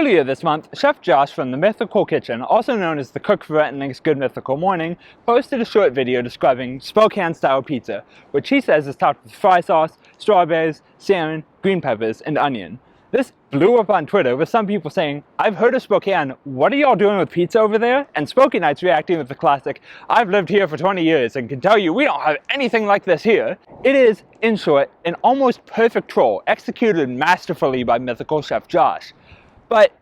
Earlier this month, Chef Josh from the Mythical Kitchen, also known as the Cook for Rentoning's Good Mythical Morning, posted a short video describing Spokane-style pizza, which he says is topped with fry sauce, strawberries, salmon, green peppers, and onion. This blew up on Twitter with some people saying, "I've heard of Spokane, what are y'all doing with pizza over there?" And Spokanite's reacting with the classic, "I've lived here for 20 years and can tell you we don't have anything like this here." It is, in short, an almost perfect troll executed masterfully by Mythical Chef Josh. But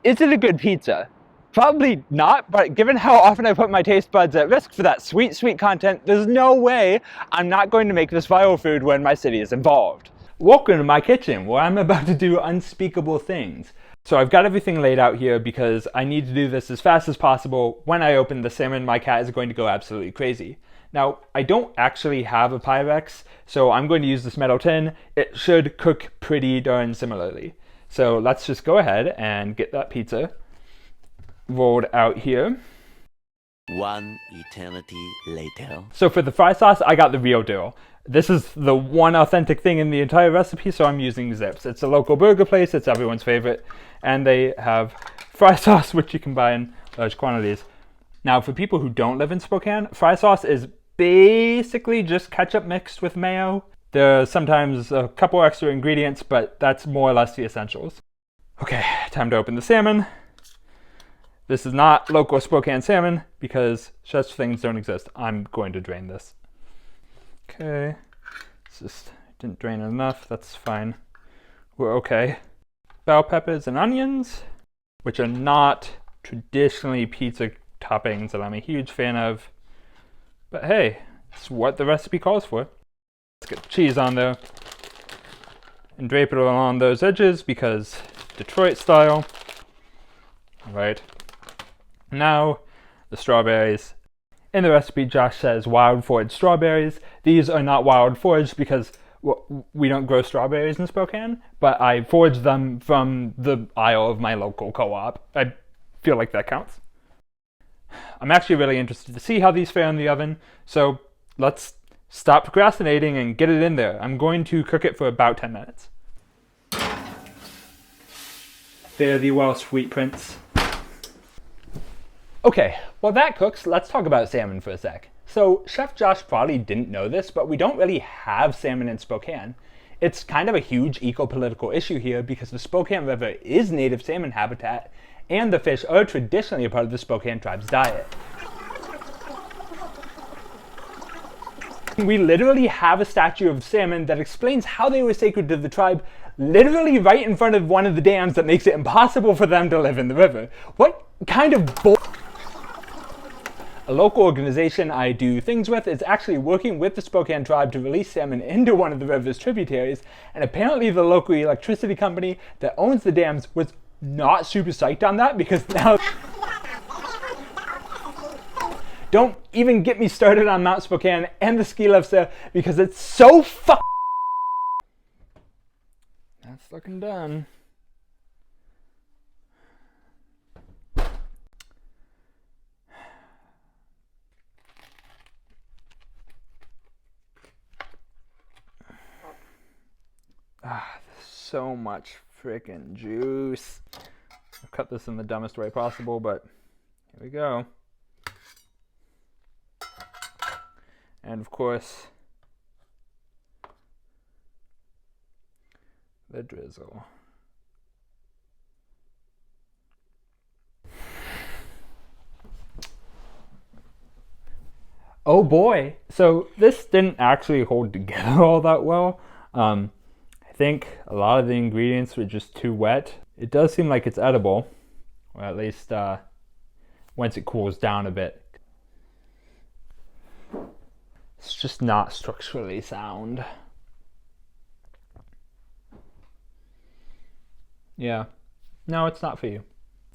is it a good pizza? Probably not, but given how often I put my taste buds at risk for that sweet, sweet content, there's no way I'm not going to make this viral food when my city is involved. Welcome to my kitchen, where I'm about to do unspeakable things. So I've got everything laid out here because I need to do this as fast as possible. When I open the salmon, my cat is going to go absolutely crazy. Now, I don't actually have a Pyrex, so I'm going to use this metal tin. It should cook pretty darn similarly. So let's just go ahead and get that pizza rolled out here. One eternity later. So for the fry sauce, I got the real deal. This is the one authentic thing in the entire recipe, so I'm using Zips. It's a local burger place, it's everyone's favorite, and they have fry sauce, which you can buy in large quantities. Now, for people who don't live in Spokane, fry sauce is basically just ketchup mixed with mayo. There's sometimes a couple extra ingredients, but that's more or less the essentials. Okay, time to open the salmon. This is not local Spokane salmon because such things don't exist. I'm going to drain this. Okay, it's just didn't drain enough, that's fine. We're okay. Bell peppers and onions, which are not traditionally pizza toppings that I'm a huge fan of. But hey, it's what the recipe calls for. Let's get the cheese on there and drape it along those edges because Detroit style. All right. Now, the strawberries. In the recipe, Josh says wild foraged strawberries. These are not wild foraged because we don't grow strawberries in Spokane, but I foraged them from the aisle of my local co-op. I feel like that counts. I'm actually really interested to see how these fare in the oven, so let's stop procrastinating and get it in there. I'm going to cook it for about 10 minutes. Fare thee well, sweet prince. Okay, while that cooks, let's talk about salmon for a sec. So, Chef Josh probably didn't know this, but we don't really have salmon in Spokane. It's kind of a huge eco-political issue here because the Spokane River is native salmon habitat, and the fish are traditionally a part of the Spokane tribe's diet. We literally have a statue of salmon that explains how they were sacred to the tribe, literally right in front of one of the dams that makes it impossible for them to live in the river. What kind of bull? A local organization I do things with is actually working with the Spokane tribe to release salmon into one of the river's tributaries, and apparently the local electricity company that owns the dams was not super psyched on that because now... Don't even get me started on Mount Spokane and the ski lifts there because it's so That's looking done. There's so much freaking juice. I'll cut this in the dumbest way possible, but here we go. And of course, the drizzle. Oh boy! So this didn't actually hold together all that well. I think a lot of the ingredients were just too wet. It does seem like it's edible, or at least once it cools down a bit. It's just not structurally sound. Yeah, no, it's not for you.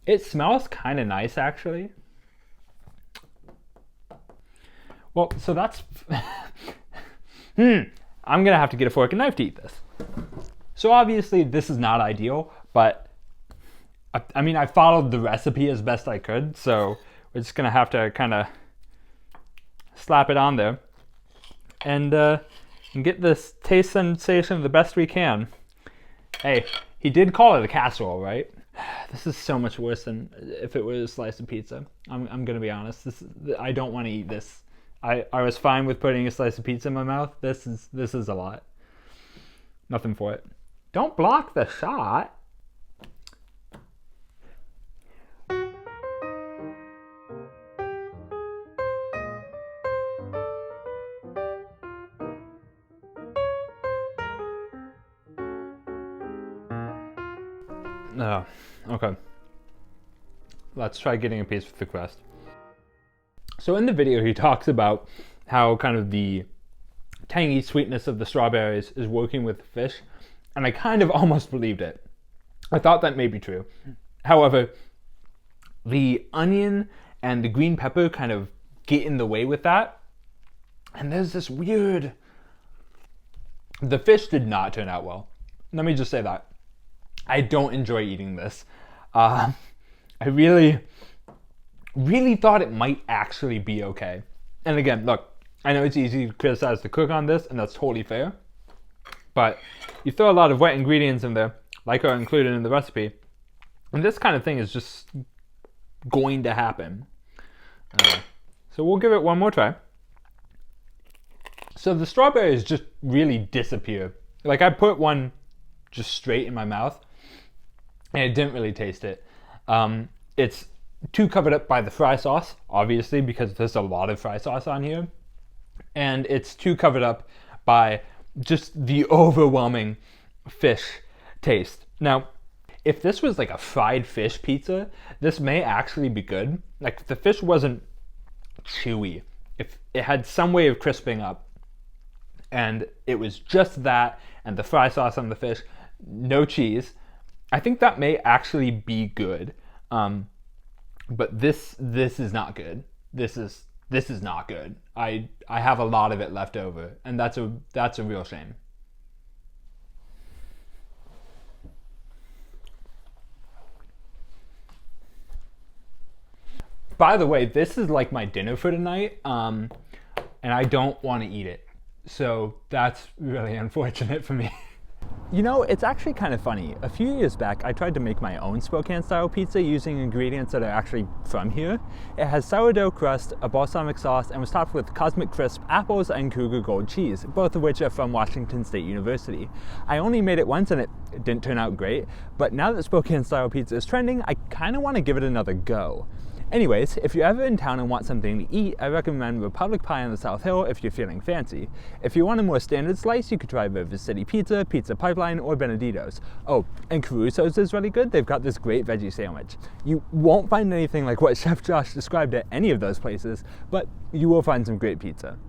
It smells kind of nice, actually. Well, so that's... I'm gonna have to get a fork and knife to eat this. So obviously this is not ideal, but I mean, I followed the recipe as best I could, so we're just gonna have to kind of slap it on there and get this taste sensation the best we can. Hey, he did call it a casserole, right? This is so much worse than if it was a slice of pizza. I'm gonna be honest. I don't want to eat this. I was fine with putting a slice of pizza in my mouth. This is a lot. Nothing for it. Don't block the shot. Oh, okay. Let's try getting a piece with the crust. So in the video, he talks about how kind of the tangy sweetness of the strawberries is working with the fish, and I kind of almost believed it. I thought that may be true. However, the onion and the green pepper kind of get in the way with that, and there's this weird... The fish did not turn out well. Let me just say that. I don't enjoy eating this. I really thought it might actually be okay. And again, look, I know it's easy to criticize the cook on this, and that's totally fair. But you throw a lot of wet ingredients in there, like are included in the recipe, and this kind of thing is just going to happen. So we'll give it one more try. So the strawberries just really disappear. Like I put one just straight in my mouth, and it didn't really taste it. It's too covered up by the fry sauce, obviously, because there's a lot of fry sauce on here. And it's too covered up by just the overwhelming fish taste. Now, if this was like a fried fish pizza, this may actually be good. Like if the fish wasn't chewy, if it had some way of crisping up, and it was just that, and the fry sauce on the fish, no cheese, I think that may actually be good. But this is not good. This is not good. I have a lot of it left over, and that's a real shame. By the way, this is like my dinner for tonight, and I don't want to eat it. So that's really unfortunate for me. You know, it's actually kind of funny. A few years back, I tried to make my own Spokane-style pizza using ingredients that are actually from here. It has sourdough crust, a balsamic sauce, and was topped with Cosmic Crisp apples and Cougar Gold cheese, both of which are from Washington State University. I only made it once and it didn't turn out great, but now that Spokane-style pizza is trending, I kind of want to give it another go. Anyways, if you're ever in town and want something to eat, I recommend Republic Pie on the South Hill if you're feeling fancy. If you want a more standard slice, you could try River City Pizza, Pizza Pipeline, or Benedito's. Oh, and Caruso's is really good. They've got this great veggie sandwich. You won't find anything like what Chef Josh described at any of those places, but you will find some great pizza.